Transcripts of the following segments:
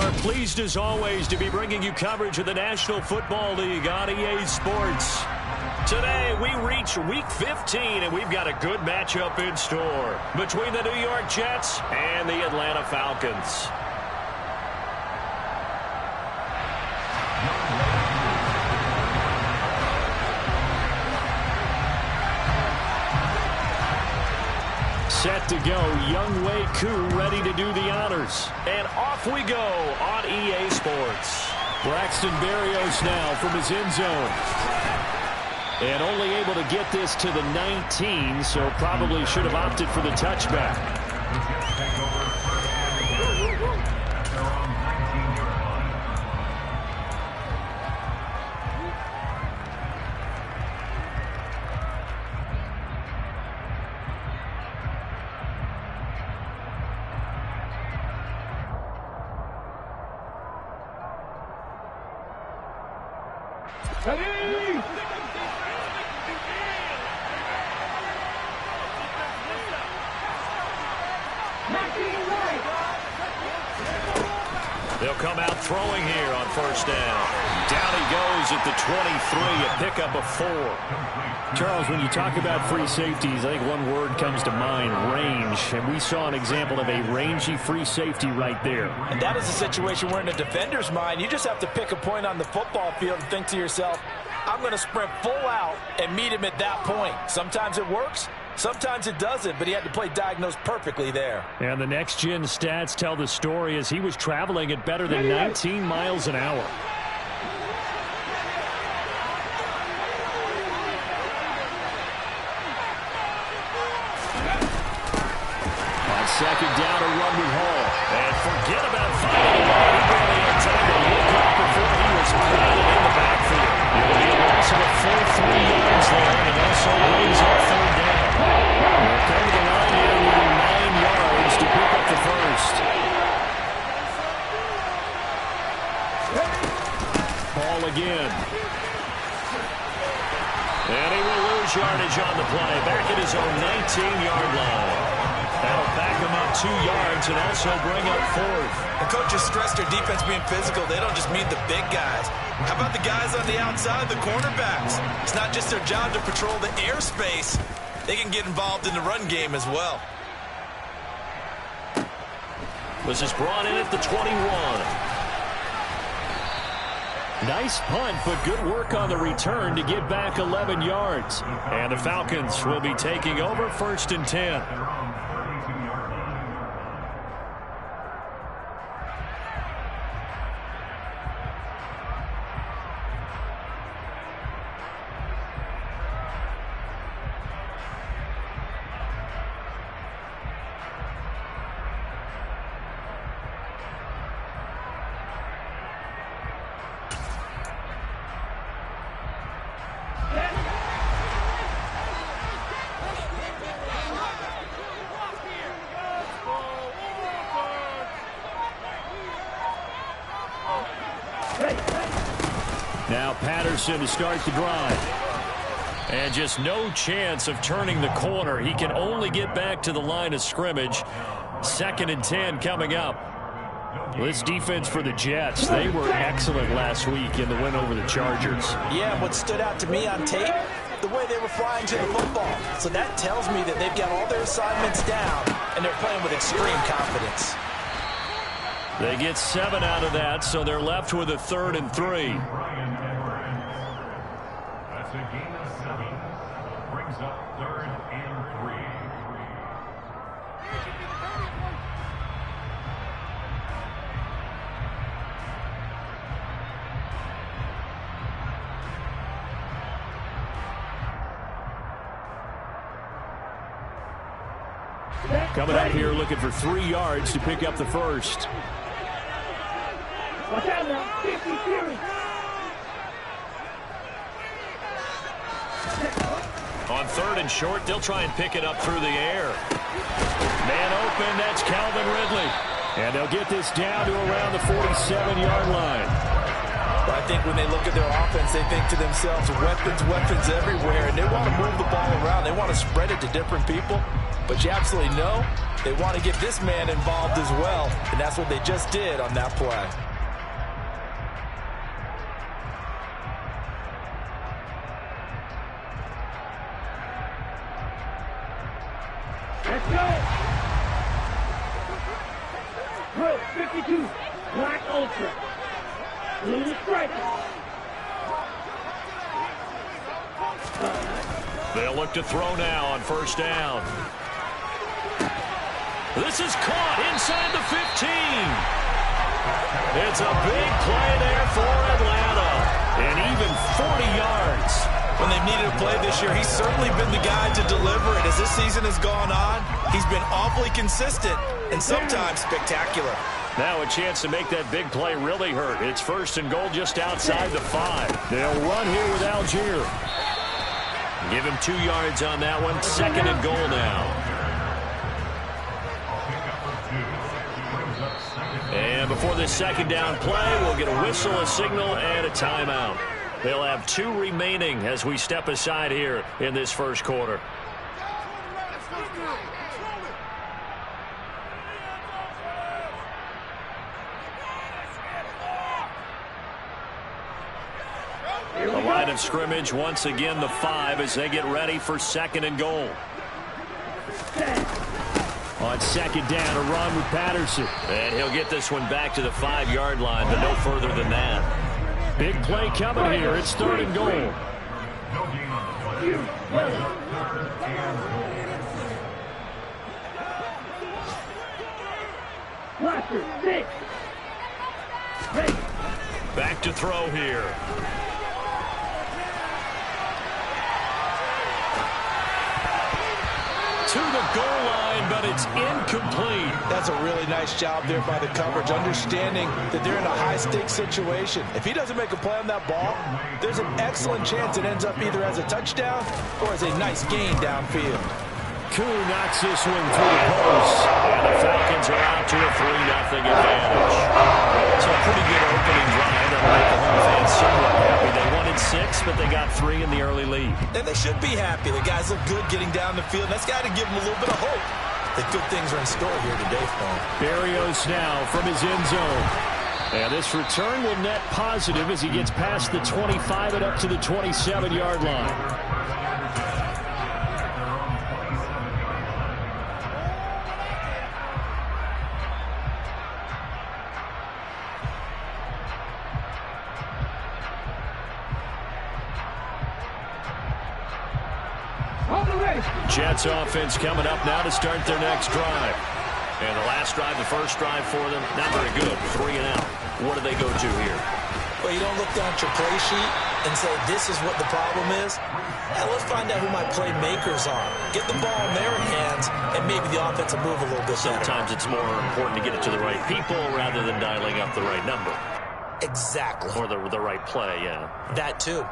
We're pleased as always to be bringing you coverage of the National Football League on EA Sports. Today we reach Week 15 and we've got a good matchup in store between the New York Jets and the Atlanta Falcons. Set to go, Younghoe Koo ready to do the honors. And off we go on EA Sports. Braxton Berrios now from his end zone. And only able to get this to the 19, so probably should have opted for the touchback. They'll come out throwing here on first down. Down he goes at the 23, a pickup of 4. Charles, when you talk about free safeties, I think one word comes to mind, range. And we saw an example of a rangy free safety right there. And that is a situation where in a defender's mind, you just have to pick a point on the football field and think to yourself, I'm going to sprint full out and meet him at that point. Sometimes it works. Sometimes it doesn't, but he had to play diagnosed perfectly there. And the next-gen stats tell the story as he was traveling at better than 19 miles an hour. On second down, a run with Hall. And forget about finding the ball. He barely had time to look up before he was crowded in the backfield. It'll be a loss of a full 3 yards there, and it also brings up third down. They'll come to the line here with 9 yards to pick up the first. Ball again. And he will lose yardage on the play. Back at his own 19-yard line. That'll back him up 2 yards and also bring up fourth. The coaches stress their defense being physical. They don't just mean the big guys. How about the guys on the outside, the cornerbacks? It's not just their job to patrol the airspace. They can get involved in the run game as well. This is brought in at the 21. Nice punt, but good work on the return to get back 11 yards. And the Falcons will be taking over first and 10. Now Patterson to start the drive. And just no chance of turning the corner. He can only get back to the line of scrimmage. Second and 10 coming up. This defense for the Jets, they were excellent last week in the win over the Chargers. Yeah, what stood out to me on tape, the way they were flying to the football. So that tells me that they've got all their assignments down, and they're playing with extreme confidence. They get 7 out of that, so they're left with a 3rd and 3. That's a gain of 7. Brings up 3rd and 3. Coming up here looking for 3 yards to pick up the first. Watch out now, 50 series. On 3rd and short, they'll try and pick it up through the air. Man open, that's Calvin Ridley. And they'll get this down to around the 47-yard line. But I think when they look at their offense, they think to themselves, weapons, weapons everywhere, and they want to move the ball around. They want to spread it to different people. But you absolutely know they want to get this man involved as well, and that's what they just did on that play. Let's go! Bro, 52, Black Ultra. Blue Striker. They'll look to throw now on first down. This is caught inside the 15. It's a big play there for Atlanta. And even 40 yards. When they've needed a play this year, he's certainly been the guy to deliver it. As this season has gone on, he's been awfully consistent and sometimes spectacular. Now a chance to make that big play really hurt. It's first and goal just outside the 5. They'll run here with Algier. Give him 2 yards on that one. Second and goal now. And before this second down play, we'll get a whistle, a signal, and a timeout. They'll have 2 remaining as we step aside here in this first quarter. The line of scrimmage, once again, the 5 as they get ready for second and goal. On second down, a run with Patterson. And he'll get this one back to the 5-yard line, but no further than that. Big play coming here. It's third and goal. Back to throw here. To the goal line, but it's incomplete. That's a really nice job there by the coverage, understanding that they're in a high-stakes situation. If he doesn't make a play on that ball, there's an excellent chance it ends up either as a touchdown or as a nice gain downfield. Koo knocks this one through the post, and the Falcons are out to a 3-0 advantage. It's a pretty good opening drive that'll make the home fans somewhat happy. They wanted 6, but they got 3 in the early lead. And they should be happy. The guys look good getting down the field. That's got to give them a little bit of hope that good things are in store here today for them. Berrios now from his end zone. And this return will net positive as he gets past the 25 and up to the 27-yard line. Jets offense coming up now to start their next drive. And the last drive, the first drive for them, not very good. 3 and out. What do they go to here? Well, you don't look down at your play sheet and say, this is what the problem is. Now let's find out who my playmakers are. Get the ball in their hands, and maybe the offense will move a little bit Sometimes better. It's more important to get it to the right people rather than dialing up the right number. Exactly. Or the right play, yeah. That too.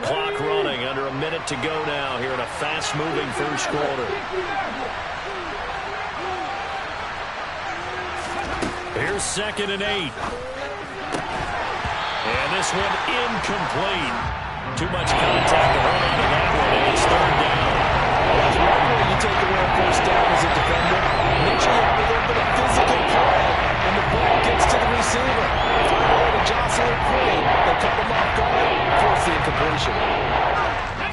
Clock running, under a minute to go now here in a fast-moving first quarter. Here's second and 8. And this one incomplete. Too much contact to hold on to that one, and it's third down. When you take away a first down as a defender, make sure you have a little bit of physical play when the ball gets to the receiver. Find a way to jostle it free. They cut them off guard, force the incompletion.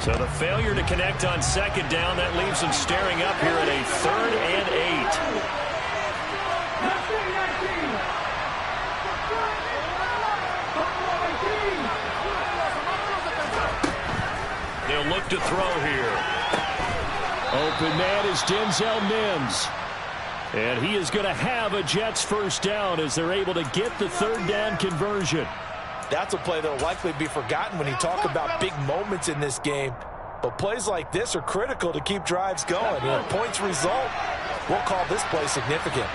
So the failure to connect on second down, that leaves them staring up here at a third and 8. They'll look to throw here. Open man is Denzel Mims. And he is going to have a Jets first down as they're able to get the third down conversion. That's a play that will likely be forgotten when you talk about big moments in this game. But plays like this are critical to keep drives going. And if points result, we'll call this play significant.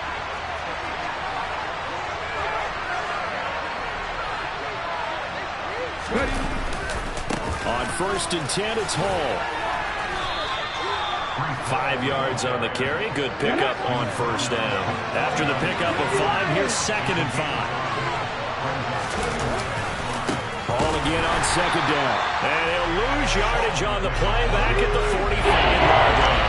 On first and 10, it's Hall. 5 yards on the carry. Good pickup on first down. After the pickup of 5, here's second and 5. Hall again on second down. And he'll lose yardage on the play back at the 45-yard line.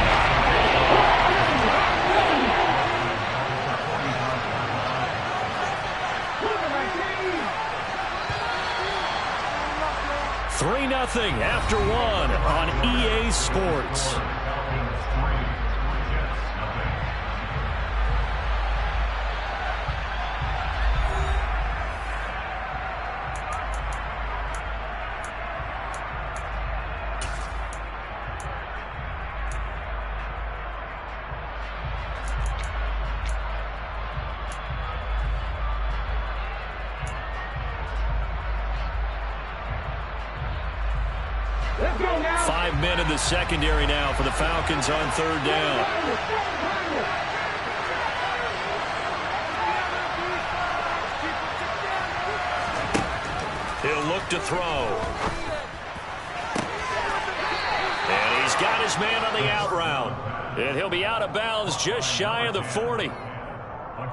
3-0 after one on EA Sports. Let's go now. 5 men in the secondary now for the Falcons on third down. He'll look to throw. And he's got his man on the out route. And he'll be out of bounds just shy of the 40.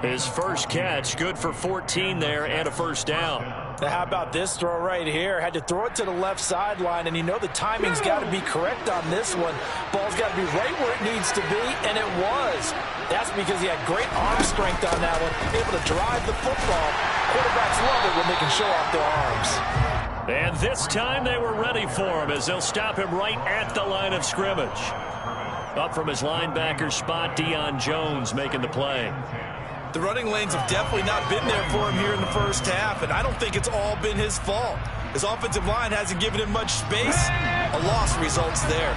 His first catch, good for 14 there and a first down. Now, how about this throw right here? Had to throw it to the left sideline, and you know the timing's got to be correct on this one. Ball's got to be right where it needs to be, and it was. That's because he had great arm strength on that one, able to drive the football. Quarterbacks love it when they can show off their arms. And this time they were ready for him as they'll stop him right at the line of scrimmage. Up from his linebacker spot, Deion Jones making the play. The running lanes have definitely not been there for him here in the first half, and I don't think it's all been his fault. His offensive line hasn't given him much space. A loss results there.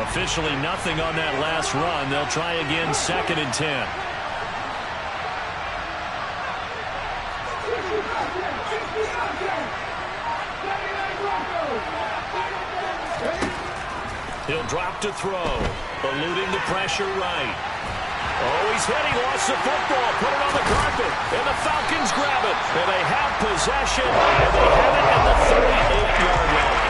Officially nothing on that last run. They'll try again, 2nd and 10. He'll drop to throw, eluding the pressure right. Oh, he's hit. He lost the football. Put it on the carpet. And the Falcons grab it. And they have possession. And they have it at the 38-yard line.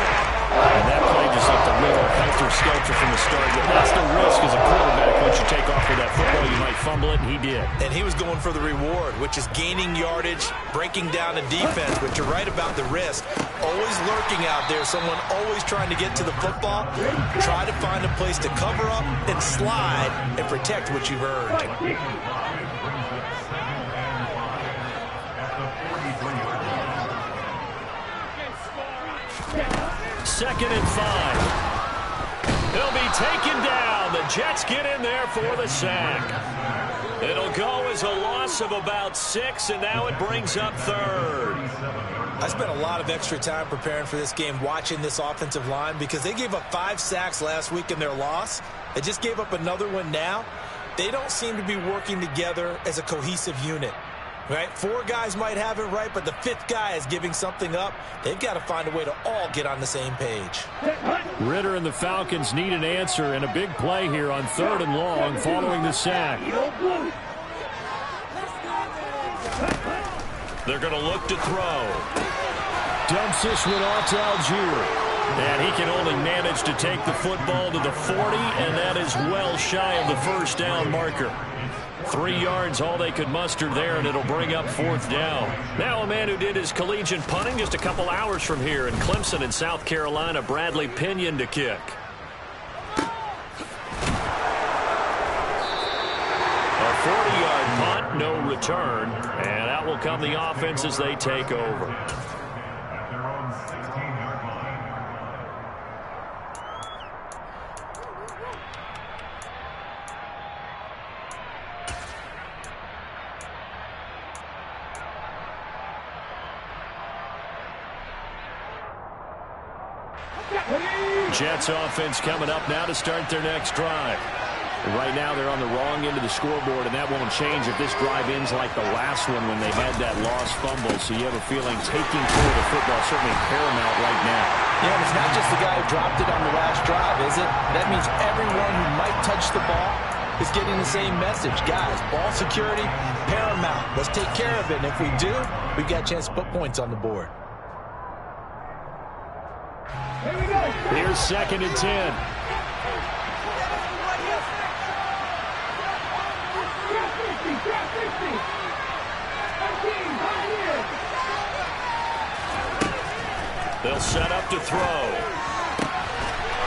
And that play just looked a little helter-skelter from the start. But that's the risk as a quarterback. Once you take off with that football, you might fumble it, and he did. And he was going for the reward, which is gaining yardage, breaking down the defense. But you're right about the risk. Always lurking out there. Someone always trying to get to the football. Try to find a place to cover up and slide and protect what you've earned. 2nd and 5. He'll be taken down. The Jets get in there for the sack. It'll go as a loss of about 6, and now it brings up 3rd. I spent a lot of extra time preparing for this game, watching this offensive line, because they gave up 5 sacks last week in their loss. They just gave up another one now. They don't seem to be working together as a cohesive unit. Right? 4 guys might have it right, but the 5th guy is giving something up. They've got to find a way to all get on the same page. Ritter and the Falcons need an answer, and a big play here on 3rd and long following the sack. They're going to look to throw. Dumps this one off to Algier. And he can only manage to take the football to the 40, and that is well shy of the first down marker. 3 yards, all they could muster there, and it'll bring up 4th down. Now a man who did his collegiate punting just a couple hours from here in Clemson in South Carolina, Bradley Pinion to kick. A 40-yard punt, no return, and out will come the offense as they take over. Jets offense coming up now to start their next drive. Right now they're on the wrong end of the scoreboard, and that won't change if this drive ends like the last one when they had that lost fumble. So you have a feeling taking care of the football certainly paramount right now. Yeah, and it's not just the guy who dropped it on the last drive, is it? That means everyone who might touch the ball is getting the same message. Guys, ball security, paramount. Let's take care of it, and if we do, we've got a chance to put points on the board. Here's 2nd and 10. They'll He'll set up to throw.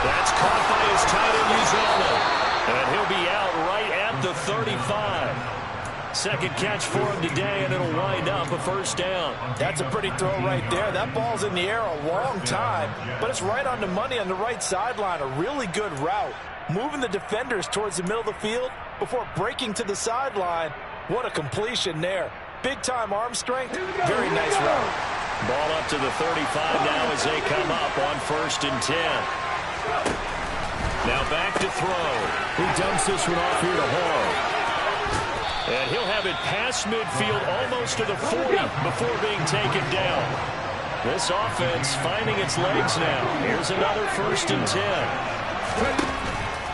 That's caught by his tight end, Uzomah. And he'll be out right at the 35. Second catch for him today, and it'll wind up a first down. That's a pretty throw right there. That ball's in the air a long time, but it's right on the money on the right sideline. A really good route. Moving the defenders towards the middle of the field before breaking to the sideline. What a completion there. Big-time arm strength. Very nice route. Ball up to the 35 now as they come up on 1st and 10. Now back to throw. He dumps this one off here to Hall. And he'll have it past midfield almost to the 40 before being taken down. This offense finding its legs now. Here's another 1st and 10.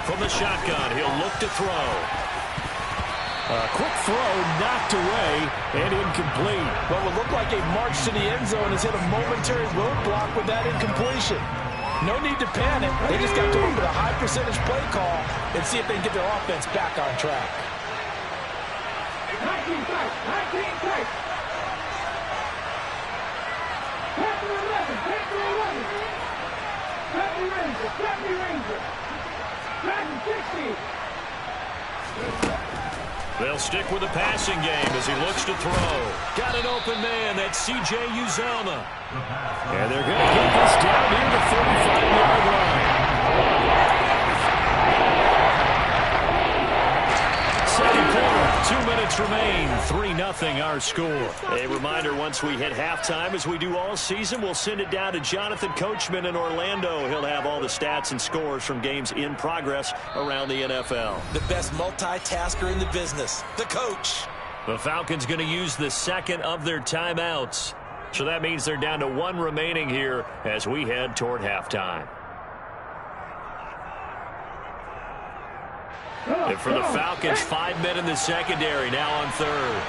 From the shotgun, he'll look to throw. A quick throw knocked away and incomplete. What would look like a march to the end zone has hit a momentary roadblock with that incompletion. No need to panic. They just got to go with a high percentage play call and see if they can get their offense back on track. 19 strikes. 19 strikes. Pass to 11. Pass to 11. Trappy Ranger. Trappy Ranger. Trappy 60. They'll stick with the passing game as he looks to throw. Got an open man. That's C.J. Uzomah. And they're going to get this down near the 45-yard line. Second quarter, 2 minutes remain, 3-0 our score. A reminder, once we hit halftime, as we do all season, we'll send it down to Jonathan Coachman in Orlando. He'll have all the stats and scores from games in progress around the NFL. The best multitasker in the business, the coach. The Falcons going to use the second of their timeouts. So that means they're down to 1 remaining here as we head toward halftime. And for the Falcons, 5 men in the secondary now on 3rd.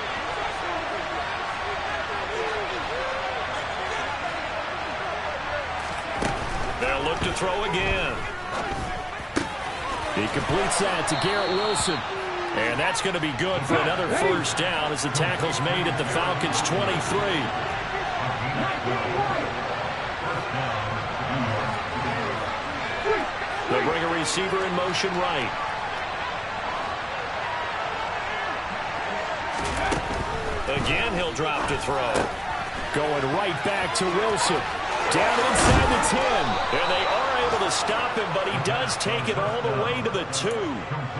They'll look to throw again. He completes that to Garrett Wilson. And that's going to be good for another first down as the tackle's made at the Falcons' 23. They'll bring a receiver in motion right. Again, he'll drop to throw. Going right back to Wilson. Down inside the 10. And they are able to stop him, but he does take it all the way to the 2.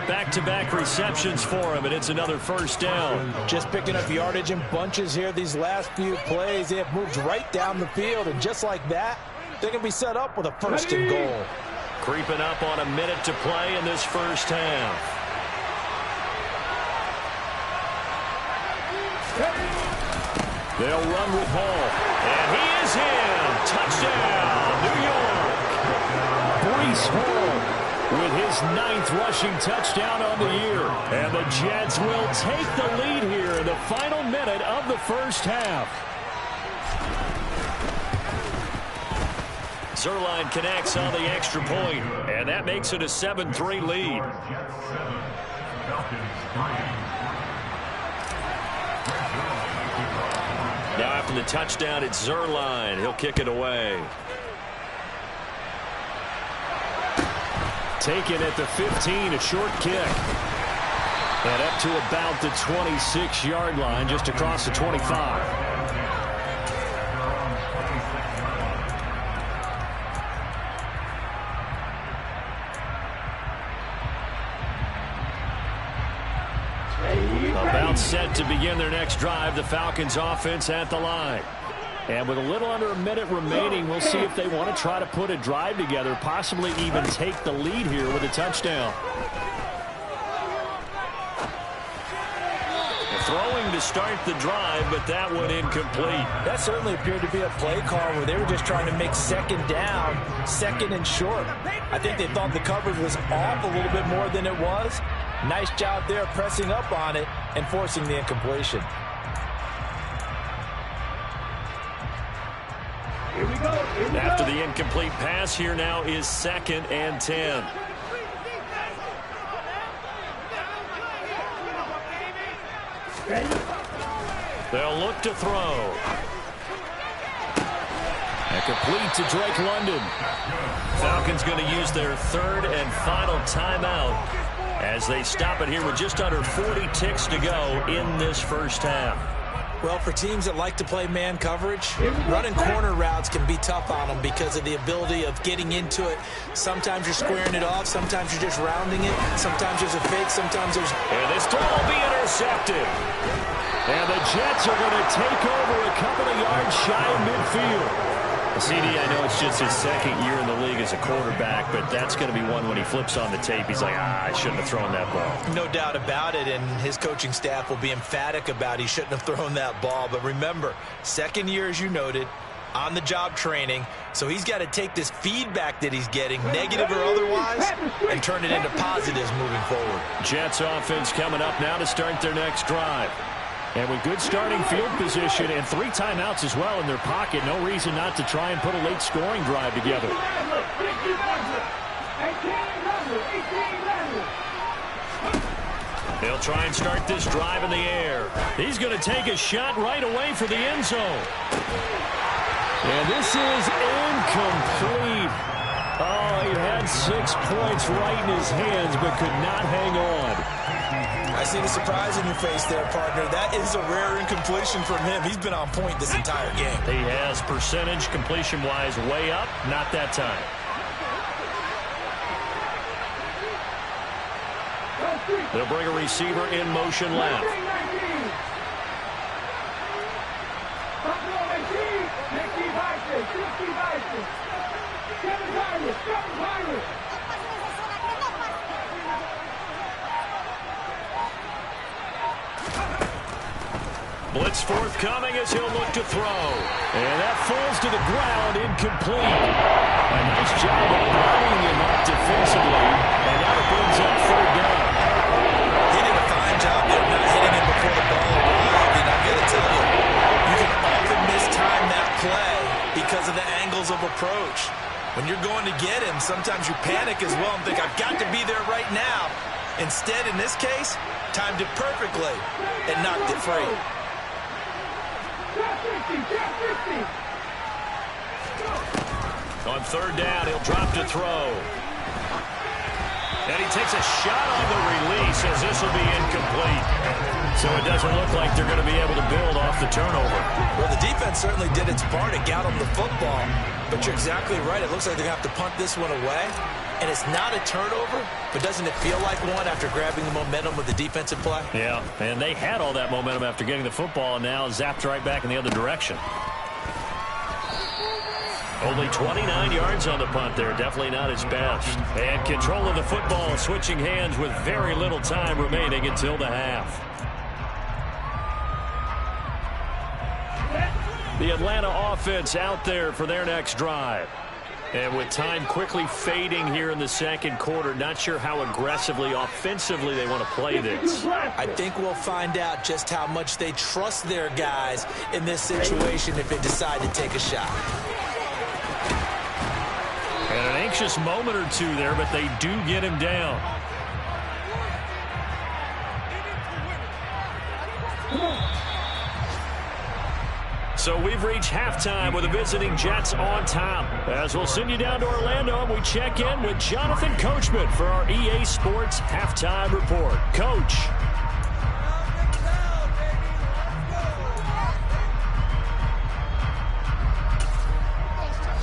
Back-to-back receptions for him, and it's another first down. Just picking up yardage in bunches here these last few plays. They have moved right down the field, and just like that, they're going to be set up with a 1st and goal. Creeping up on a minute to play in this first half. They'll run with Hall. And he is in. Touchdown, New York. Breece Hall with his 9th rushing touchdown on the year. And the Jets will take the lead here in the final minute of the first half. Zuerlein connects on the extra point, and that makes it a 7-3 lead. Jets 7, Falcons 3. Now after the touchdown, it's Zuerlein. He'll kick it away. Taken at the 15, a short kick. And up to about the 26-yard line, just across the 25. About set to begin their next drive, the Falcons offense at the line. And with a little under a minute remaining, we'll see if they want to try to put a drive together, possibly even take the lead here with a touchdown. Throwing to start the drive, but that one incomplete. That certainly appeared to be a play call where they were just trying to make second down, second and short. I think they thought the coverage was off a little bit more than it was. Nice job there pressing up on it and forcing the incompletion. Here we go. Here we After go. the incomplete pass, here now is 2nd and 10. They'll look to throw. And complete to Drake London. Falcons going to use their third and final timeout as they stop it here with just under 40 ticks to go in this first half. Well, for teams that like to play man coverage, running corner routes can be tough on them because of the ability of getting into it. Sometimes you're squaring it off. Sometimes you're just rounding it. Sometimes there's a fake. Sometimes there's... And this throw will be intercepted. And the Jets are going to take over a couple of yards shy of midfield. CD, I know it's just his second year in the league as a quarterback, but that's going to be one when he flips on the tape. He's like, I shouldn't have thrown that ball. No doubt about it, and his coaching staff will be emphatic about he shouldn't have thrown that ball. But remember, second year, as you noted, on-the-job training, so he's got to take this feedback that he's getting, negative or otherwise, and turn it into positives moving forward. Jets offense coming up now to start their next drive. And with good starting field position and 3 timeouts as well in their pocket, no reason not to try and put a late scoring drive together. They'll try and start this drive in the air. He's going to take a shot right away for the end zone. And this is incomplete. Oh, he had 6 points right in his hands but could not hang on. I see the surprise in your face there, partner. That is a rare incompletion from him. He's been on point this entire game. He has percentage completion-wise way up. Not that time. They'll bring a receiver in motion left. Blitz forthcoming as he'll look to throw. And that falls to the ground, incomplete. A nice job of blowing him up defensively. And now it brings up third down. He did a fine job there not hitting him before the ball arrived. And I'm going to tell you, you can often mistime that play because of the angles of approach. When you're going to get him, sometimes you panic as well and think, I've got to be there right now. Instead, in this case, timed it perfectly and knocked it free. On third down, he'll drop to throw. And he takes a shot on the release as this will be incomplete. So it doesn't look like they're going to be able to build off the turnover. Well, the defense certainly did its part to get them the football. But you're exactly right. It looks like they're going to have to punt this one away. And it's not a turnover, but doesn't it feel like one after grabbing the momentum with the defensive play? Yeah, and they had all that momentum after getting the football and now zapped right back in the other direction. Only 29 yards on the punt there. Definitely not his best. And control of the football, switching hands with very little time remaining until the half. The Atlanta offense out there for their next drive. And with time quickly fading here in the second quarter, not sure how aggressively, offensively they want to play this. I think we'll find out just how much they trust their guys in this situation if they decide to take a shot. And an anxious moment or two there, but they do get him down. So we've reached halftime with the visiting Jets on top. As we'll send you down to Orlando, and we check in with Jonathan Coachman for our EA Sports Halftime Report. Coach.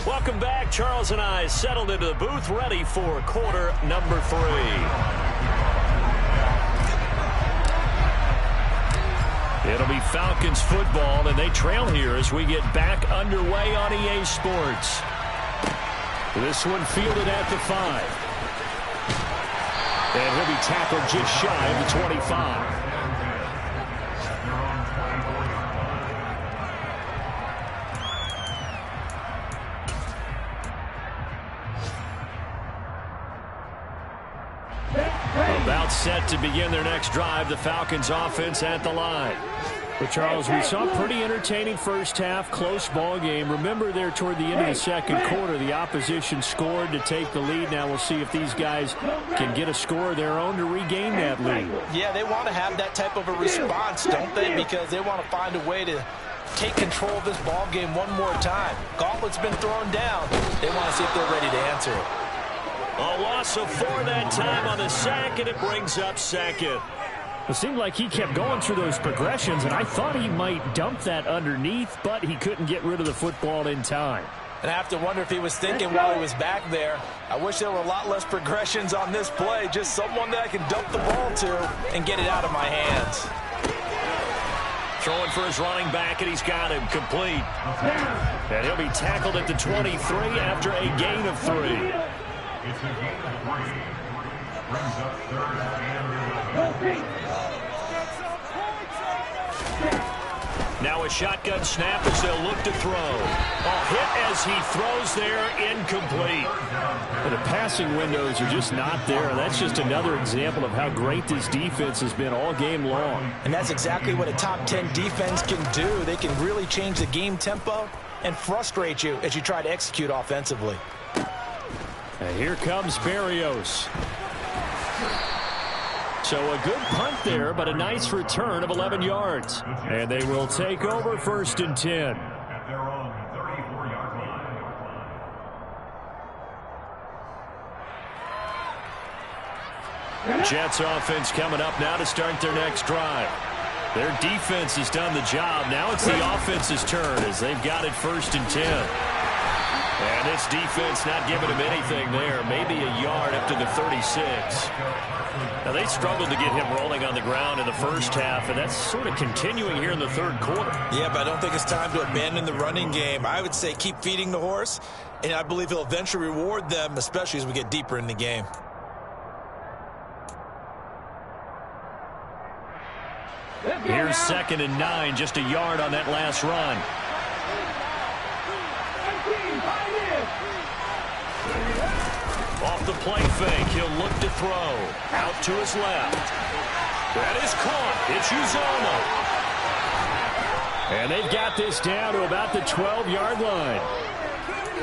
Welcome back. Charles and I settled into the booth, ready for quarter number 3. It'll be Falcons football, and they trail here as we get back underway on EA Sports. This one fielded at the 5. And he'll be tackled just shy of the 25. About set to begin their next drive, the Falcons offense at the line. But, Charles, we saw a pretty entertaining first half, close ball game. Remember there toward the end of the second quarter, the opposition scored to take the lead. Now we'll see if these guys can get a score of their own to regain that lead. Yeah, they want to have that type of a response, don't they? Because they want to find a way to take control of this ball game one more time. Gauntlet's been thrown down. They want to see if they're ready to answer it. A loss of 4 that time on the sack, and it brings up second. It seemed like he kept going through those progressions, and I thought he might dump that underneath, but he couldn't get rid of the football in time. And I have to wonder if he was thinking while he was back there, I wish there were a lot less progressions on this play, just someone that I can dump the ball to and get it out of my hands. Throwing for his running back, and he's got him complete. And he'll be tackled at the 23 after a gain of 3. It's a gain of 3. Brings up 3rd and 11. Now a shotgun snap as they'll look to throw. A hit as he throws there, incomplete. But the passing windows are just not there. That's just another example of how great this defense has been all game long. And that's exactly what a top 10 defense can do. They can really change the game tempo and frustrate you as you try to execute offensively. And here comes Berrios. So a good punt there, but a nice return of 11 yards. And they will take over 1st and 10. At their own 34-yard line. Jets offense coming up now to start their next drive. Their defense has done the job. Now it's the offense's turn as they've got it 1st and 10. And this defense not giving him anything there. Maybe a yard up to the 36. Now, they struggled to get him rolling on the ground in the first half, and that's sort of continuing here in the 3rd quarter. Yeah, but I don't think it's time to abandon the running game. I would say keep feeding the horse, and I believe he'll eventually reward them, especially as we get deeper in the game. Here's 2nd and 9, just a yard on that last run. Off the play fake, he'll look to throw. Out to his left. That is caught. It's Uzoma. And they've got this down to about the 12-yard line.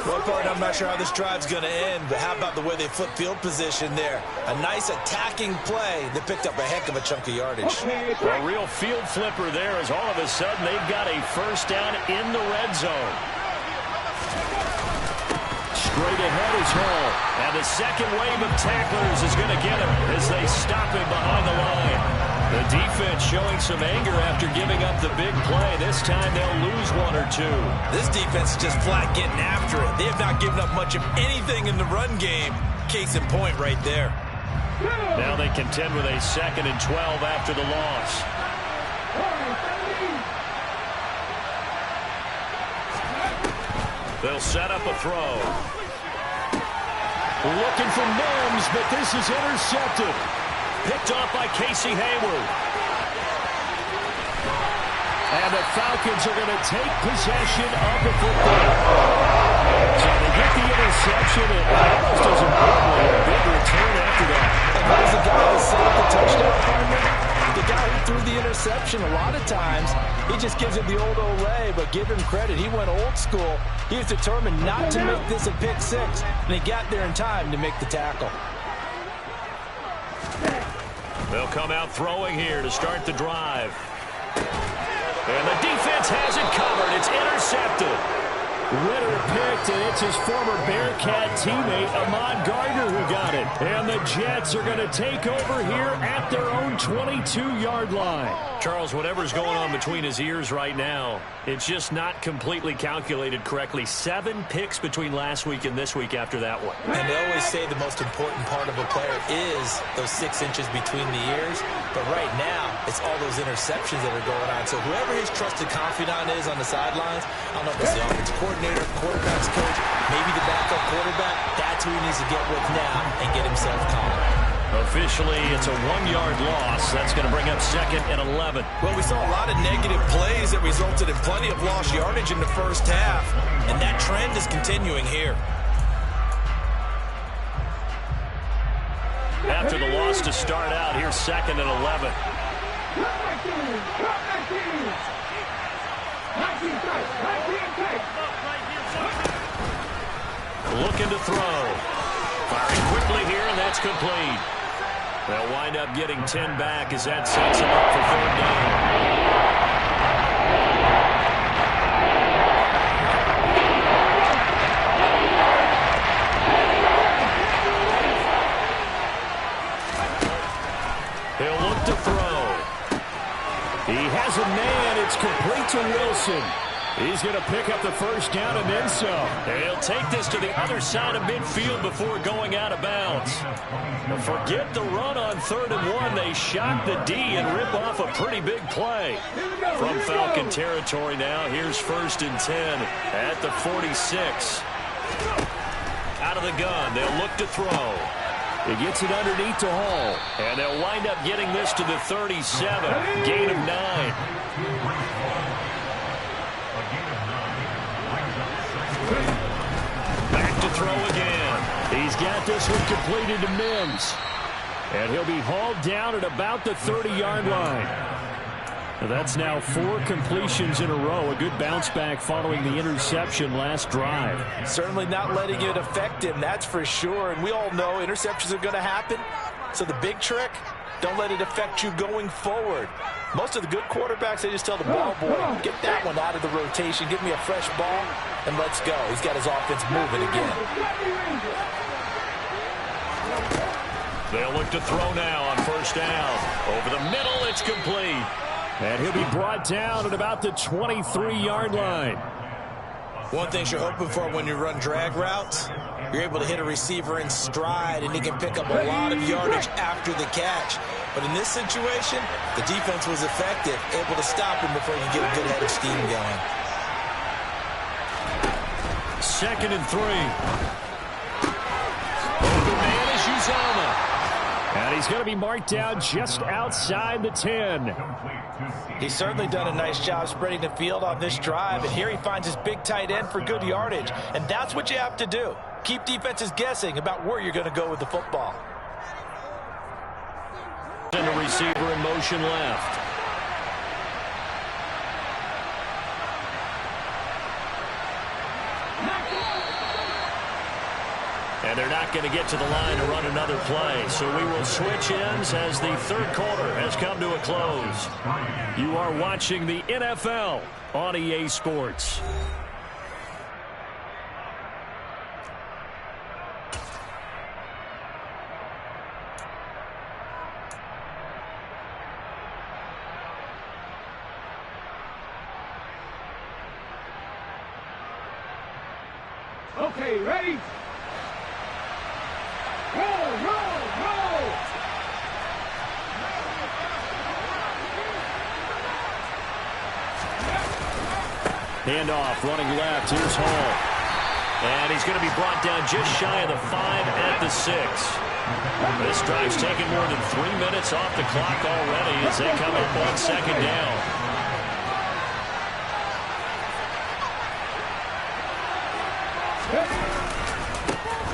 Well, part, I'm not sure how this drive's going to end, but how about the way they flip field position there? A nice attacking play that picked up a heck of a chunk of yardage. A real field flipper there as all of a sudden they've got a 1st down in the red zone. Straight ahead is Hall. And the second wave of tacklers is going to get him as they stop him behind the line. The defense showing some anger after giving up the big play. This time they'll lose 1 or 2. This defense is just flat getting after it. They have not given up much of anything in the run game. Case in point right there. Now they contend with a 2nd and 12 after the loss. They'll set up a throw. Looking for Mims, but this is intercepted. Picked off by Casey Hayward. And the Falcons are going to take possession of the football. So they get the interception, and almost as importantly, a big return after that. And that was the guy who set up the touchdown partner. The guy who threw the interception, a lot of times, he just gives it the old Olay, but give him credit. He went old school. He was determined not to make this a pick 6, and he got there in time to make the tackle. They'll come out throwing here to start the drive. And the defense has it covered. It's intercepted. Ritter picked, and it's his former Bearcat teammate, Ahmad Gardner, who got it. And the Jets are going to take over here at their own 22-yard line. Charles, whatever's going on between his ears right now, it's just not completely calculated correctly. 7 picks between last week and this week after that one. And they always say the most important part of a player is those 6 inches between the ears. But right now, it's all those interceptions that are going on. So whoever his trusted confidant is on the sidelines, I don't know if it's the offensive coordinator, quarterback's coach, maybe the backup quarterback, that's who he needs to get with now and get himself calm. Officially, it's a 1-yard loss. That's going to bring up 2nd and 11. Well, we saw a lot of negative plays that resulted in plenty of lost yardage in the first half, and that trend is continuing here. After the loss to start out, here's 2nd and 11. Looking to throw. Firing quickly here, and that's complete. They'll wind up getting 10 back as that sets him up for 3rd down. It's complete to Wilson. He's going to pick up the first down and then some. He'll take this to the other side of midfield before going out of bounds. Forget the run on 3rd and 1. They shock the D and rip off a pretty big play. From Falcon territory now, here's 1st and 10 at the 46. Out of the gun, they'll look to throw. He gets it underneath to Hall. And they'll wind up getting this to the 37. Gain of 9. Back to throw again. He's got this one completed to Mims. And he'll be hauled down at about the 30-yard line. That's now 4 completions in a row. A good bounce back following the interception last drive. Certainly not letting it affect him, that's for sure. And we all know interceptions are going to happen. So the big trick, don't let it affect you going forward. Most of the good quarterbacks, they just tell the ball boy, get that one out of the rotation, give me a fresh ball, and let's go. He's got his offense moving again. They'll look to throw now on 1st down. Over the middle, it's complete. And he'll be brought down at about the 23-yard line. One thing you're hoping for when you run drag routes, you're able to hit a receiver in stride, and he can pick up a lot of yardage after the catch. But in this situation, the defense was effective, able to stop him before he can get a good head of steam going. 2nd and 3. Open man is Uzama. And he's going to be marked down just outside the 10. He's certainly done a nice job spreading the field on this drive, and here he finds his big tight end for good yardage. And that's what you have to do. Keep defenses guessing about where you're going to go with the football. And the receiver in motion left. And they're not going to get to the line to run another play. So we will switch ends as the 3rd quarter has come to a close. You are watching the NFL on EA Sports. Okay, ready? Roll! Handoff, running left. Here's Hall. And he's going to be brought down just shy of the 5 at the 6. This drive's taken more than 3 minutes off the clock already as they come up on 2nd down.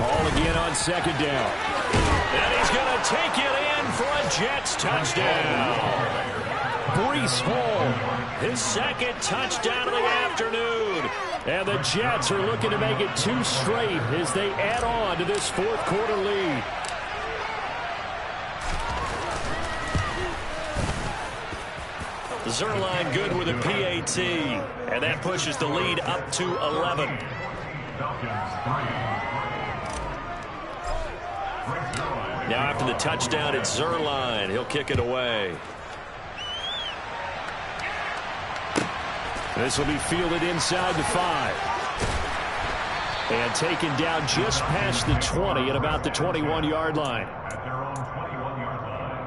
Call again on 2nd down. And he's going to take it in for a Jets touchdown. Breece Hall. His 2nd touchdown of the afternoon. And the Jets are looking to make it 2 straight as they add on to this 4th quarter lead. Zerline good with a PAT. And that pushes the lead up to 11. Now after the touchdown, it's Zerline. He'll kick it away. This will be fielded inside the 5. And taken down just past the 20 at about the 21-yard line. At their own 21-yard line.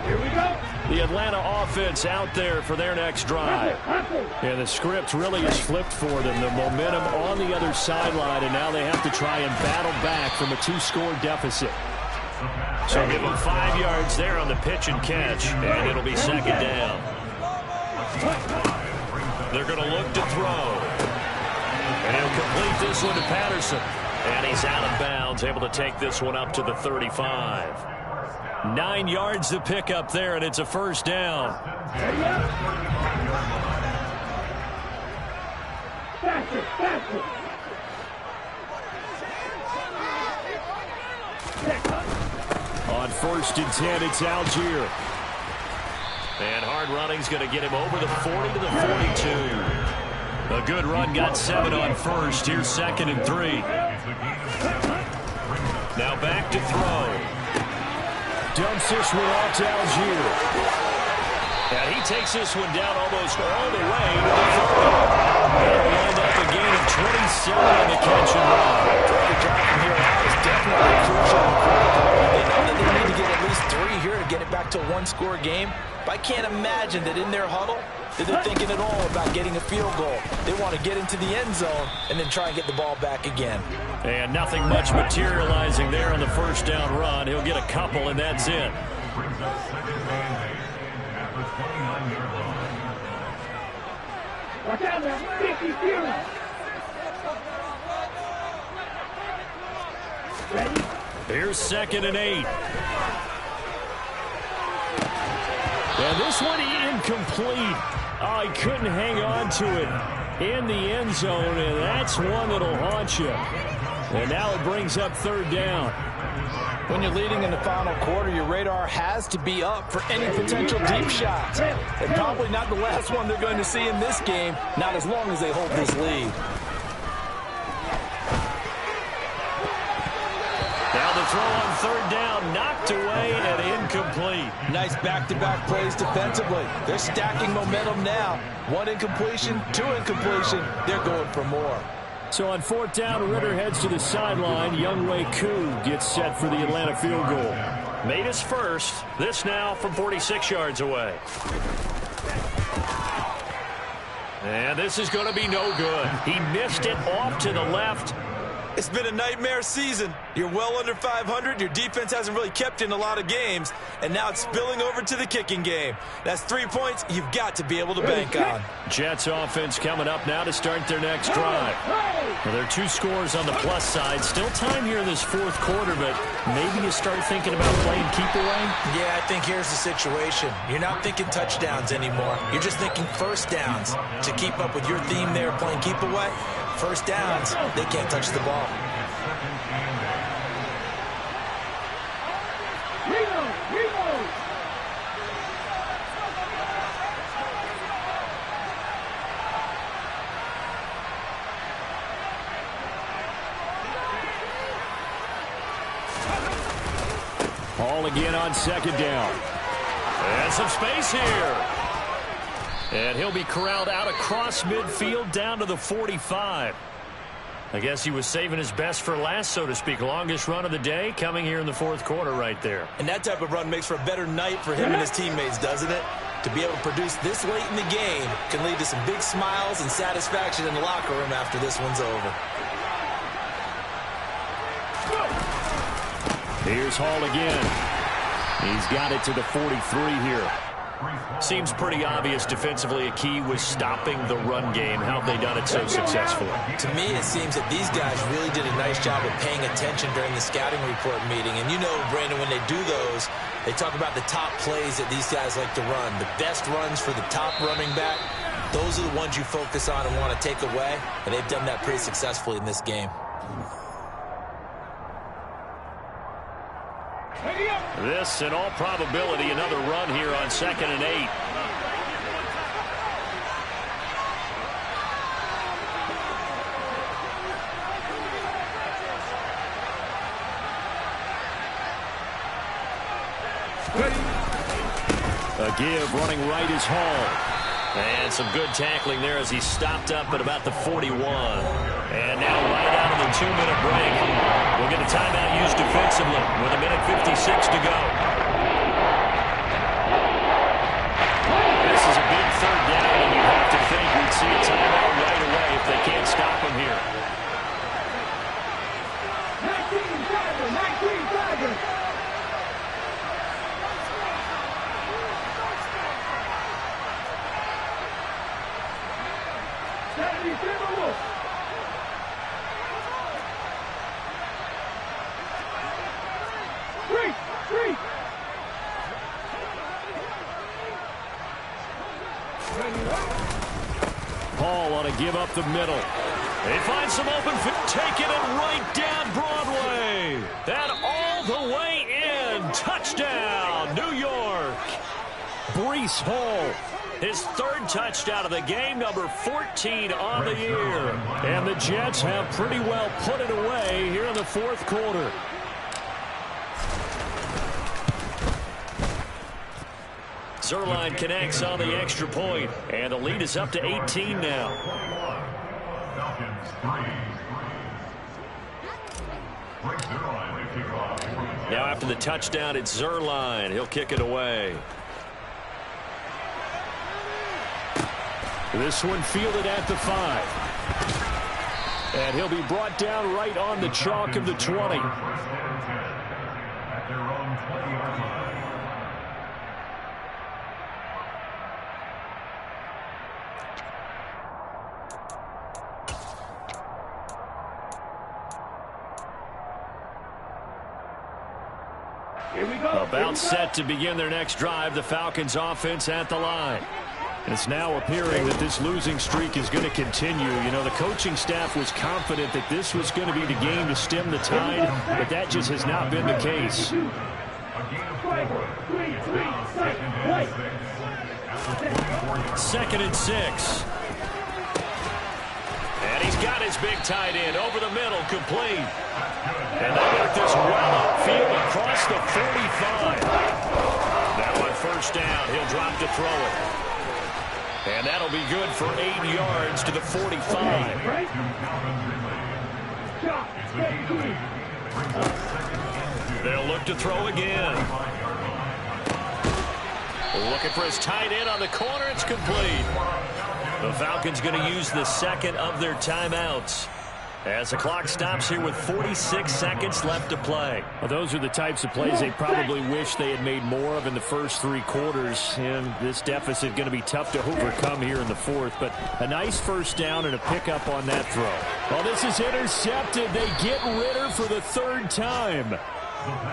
Here we go. The Atlanta offense out there for their next drive. And the script really has flipped for them. The momentum on the other sideline, and now they have to try and battle back from a 2-score deficit. So give them 5 yards there on the pitch and catch, and it'll be 2nd down. They're going to look to throw. And he'll complete this one to Patterson. And he's out of bounds, able to take this one up to the 35. 9 yards to pick up there, and it's a 1st down. Faster. On 1st and 10, it's Algier. And hard running's going to get him over the 40 to the 42. A good run got 7 on first. Here's 2nd and 3. Now back to throw. Dumps this one off to Algier. And he takes this one down almost all the way to the 30. They'll wind up a gain of 27 on the catch and run. The drive from here out is definitely crucial and critical. They know that they need to get at least 3 here to get it back to a one-score game. But I can't imagine that in their huddle that they're thinking at all about getting a field goal. They want to get into the end zone and then try and get the ball back again. And nothing much materializing there on the first down run. He'll get a couple, and that's it. Brings up 2nd and 8 at the 29-yard line. Watch out now, 50 Fury. Ready? Here's 2nd and 8. And this one incomplete. Oh, he couldn't hang on to it in the end zone, and that's one that'll haunt you. And now it brings up 3rd down. When you're leading in the final quarter, your radar has to be up for any potential deep shots. And probably not the last one they're going to see in this game, not as long as they hold this lead. Now the throw on 3rd down, knocked away and incomplete. Nice back-to-back plays defensively. They're stacking momentum now. 1 incompletion, 2 incompletion. They're going for more. So on 4th down, Ritter heads to the sideline. Younghoe Koo gets set for the Atlanta field goal. Made his first. This now from 46 yards away. And this is going to be no good. He missed it off to the left. It's been a nightmare season. You're well under 500. Your defense hasn't really kept in a lot of games. And now it's spilling over to the kicking game. That's 3 points you've got to be able to bank on. Jets offense coming up now to start their next drive. Well, there are 2 scores on the plus side. Still time here in this 4th quarter, but maybe you start thinking about playing keep away? Yeah, I think here's the situation. You're not thinking touchdowns anymore. You're just thinking first downs. To keep up with your theme there, playing keep away, first downs, they can't touch the ball. Ball again on 2nd down. And some space here. And he'll be corralled out across midfield down to the 45. I guess he was saving his best for last, so to speak. Longest run of the day coming here in the 4th quarter right there. And that type of run makes for a better night for him and his teammates, doesn't it? To be able to produce this late in the game can lead to some big smiles and satisfaction in the locker room after this one's over. Here's Hall again. He's got it to the 43 here. Seems pretty obvious defensively a key was stopping the run game. How have they done it so successfully? To me, it seems that these guys really did a nice job of paying attention during the scouting report meeting. And you know, Brandon, when they do those, they talk about the top plays that these guys like to run. The best runs for the top running back, those are the ones you focus on and want to take away. And they've done that pretty successfully in this game. This, in all probability, another run here on 2nd and 8. A give running right is Hall. And some good tackling there as he stopped up at about the 41. And now right out of the 2-minute break. We'll get a timeout used defensively with 1:56 to go. This is a big 3rd down, and you have to think we'd see a timeout right away if they can't stop him here. 19 Tigers. Paul on a give up the middle. They find some open, taking it right down Broadway. And all the way in. Touchdown, New York. Breece Hall. His third touchdown of the game, number 14 on the year. And the Jets have pretty well put it away here in the fourth quarter. Zerline connects on the extra point, and the lead is up to 18 now. Falcons 3. Now after the touchdown, it's Zerline. He'll kick it away. This one fielded at the 5. And he'll be brought down right on the chalk of the 20. At their own 20-yard line. About set to begin their next drive, the Falcons offense at the line. It's now appearing that this losing streak is going to continue. You know, the coaching staff was confident that this was going to be the game to stem the tide, but that just has not been the case. Second and 6. And he's got his big tight end over the middle, complete. And they work this well upfield across the 45. That one first down. He'll drop to throw it. And that'll be good for 8 yards to the 45. They'll look to throw again. Looking for his tight end on the corner. It's complete. The Falcons going to use the second of their timeouts as the clock stops here with 46 seconds left to play. Well, those are the types of plays they probably wish they had made more of in the first 3 quarters. And this deficit going to be tough to overcome here in the fourth. But a nice first down and a pickup on that throw. Well, this is intercepted. They get Ritter for the 3rd time.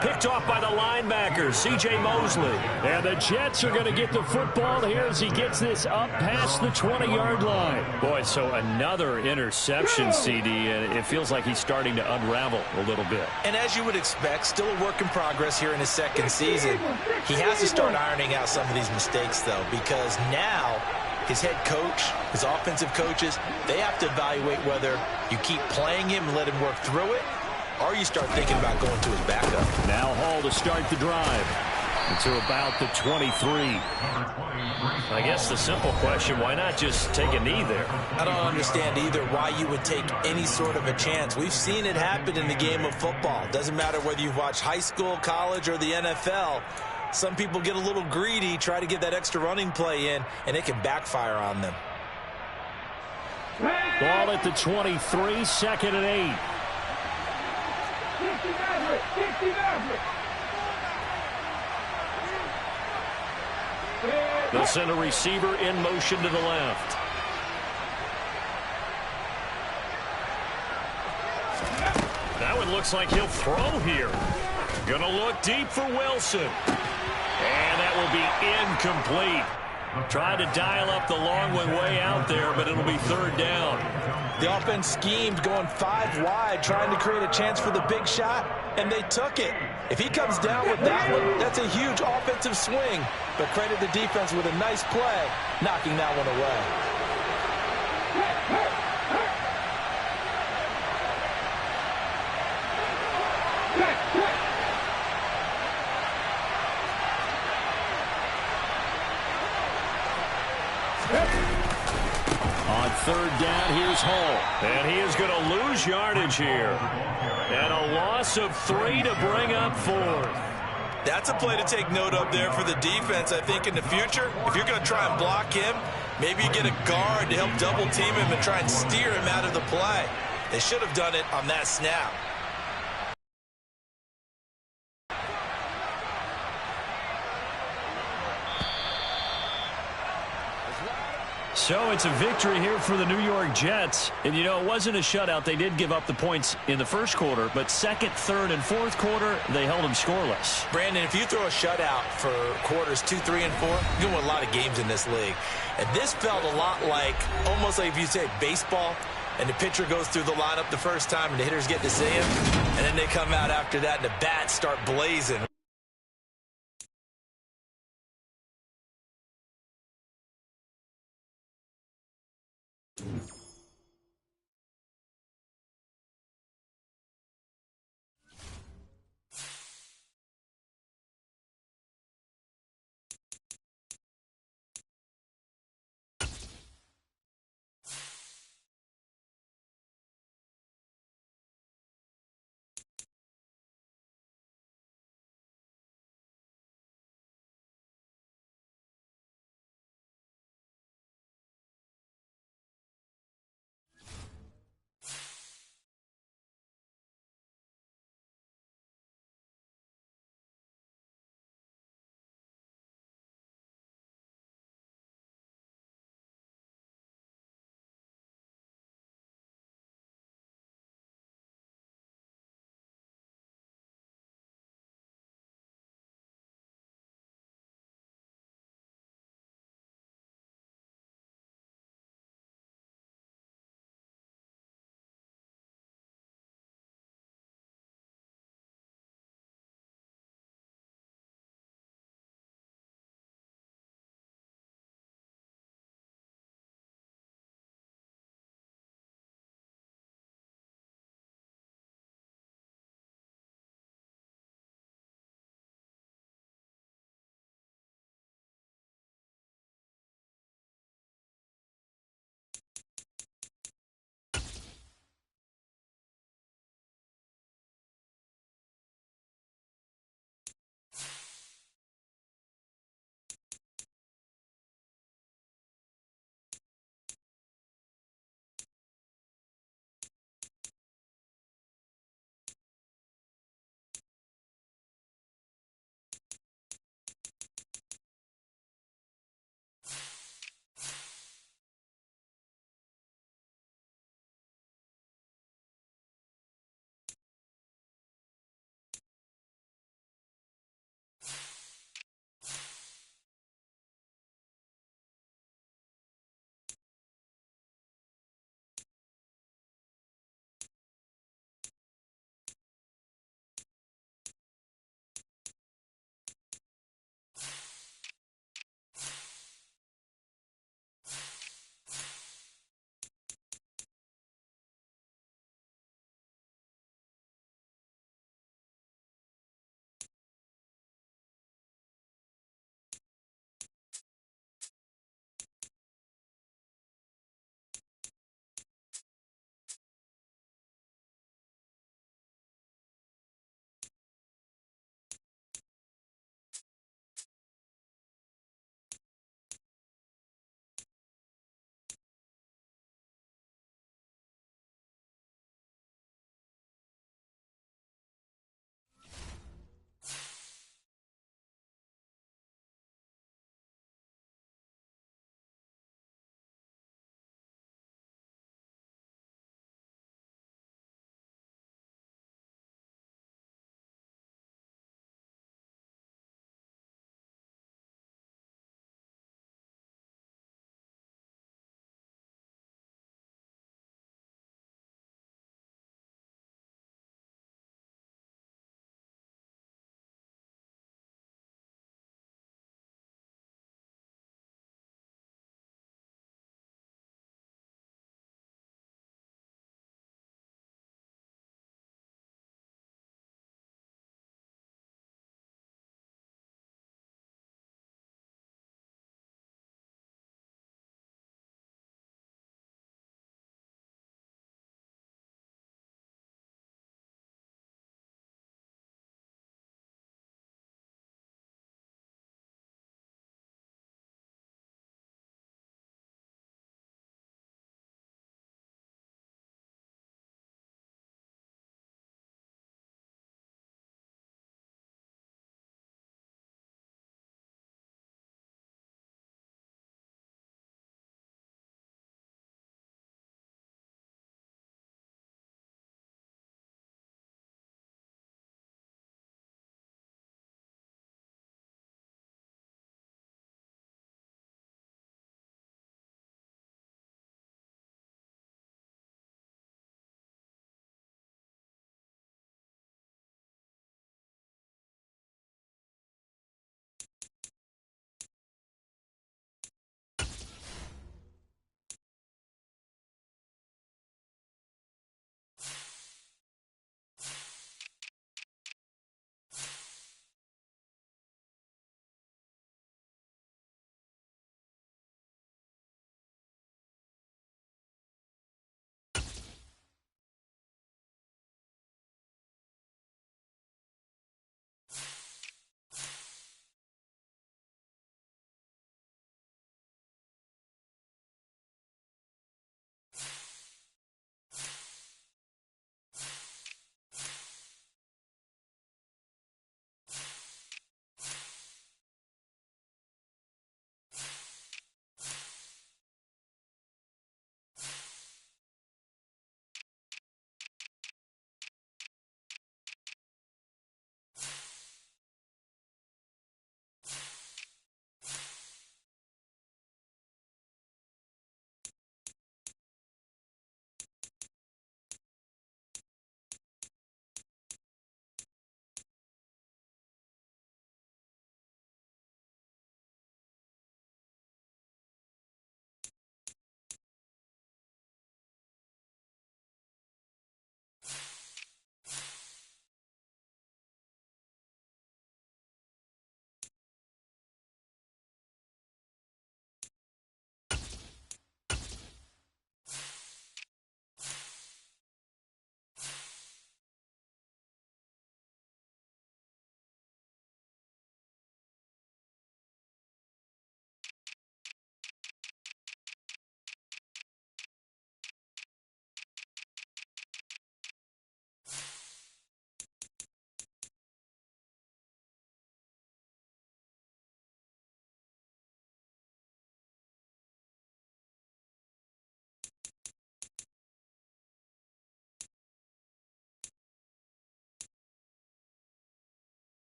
Picked off by the linebacker, C.J. Mosley. And the Jets are going to get the football here as he gets this up past the 20-yard line. Boy, so another interception, CD, and it feels like he's starting to unravel a little bit. And as you would expect, still a work in progress here in his second season. He has to start ironing out some of these mistakes, though, because now his head coach, his offensive coaches, they have to evaluate whether you keep playing him and let him work through it, or you start thinking about going to his backup. Now Hall to start the drive. To about the 23. I guess the simple question, why not just take a knee there? I don't understand either why you would take any sort of a chance. We've seen it happen in the game of football. Doesn't matter whether you've watched high school, college, or the NFL. Some people get a little greedy, try to get that extra running play in, and it can backfire on them. Ball at the 23, 2nd and 8. They'll send a receiver in motion to the left. That one looks like he'll throw here. Gonna look deep for Wilson. And that will be incomplete. Trying to dial up the long one way out there, but it'll be 3rd down. The offense schemed going 5 wide, trying to create a chance for the big shot, and they took it. If he comes down with that one, that's a huge offensive swing. But credit the defense with a nice play, knocking that one away. On 3rd down, here's Hall. And he is going to lose yardage here. And a loss of 3 to bring up 4th. That's a play to take note of there for the defense. I think in the future, if you're going to try and block him, maybe you get a guard to help double team him and try and steer him out of the play. They should have done it on that snap. So it's a victory here for the New York Jets. And, you know, it wasn't a shutout. They did give up the points in the first quarter, but 2nd, 3rd, and 4th quarter, they held them scoreless. Brandon, if you throw a shutout for quarters 2, 3, and 4, you're going to win a lot of games in this league. And this felt a lot like, almost like if you say baseball, and the pitcher goes through the lineup the first time, and the hitters get to see him, and then they come out after that, and the bats start blazing.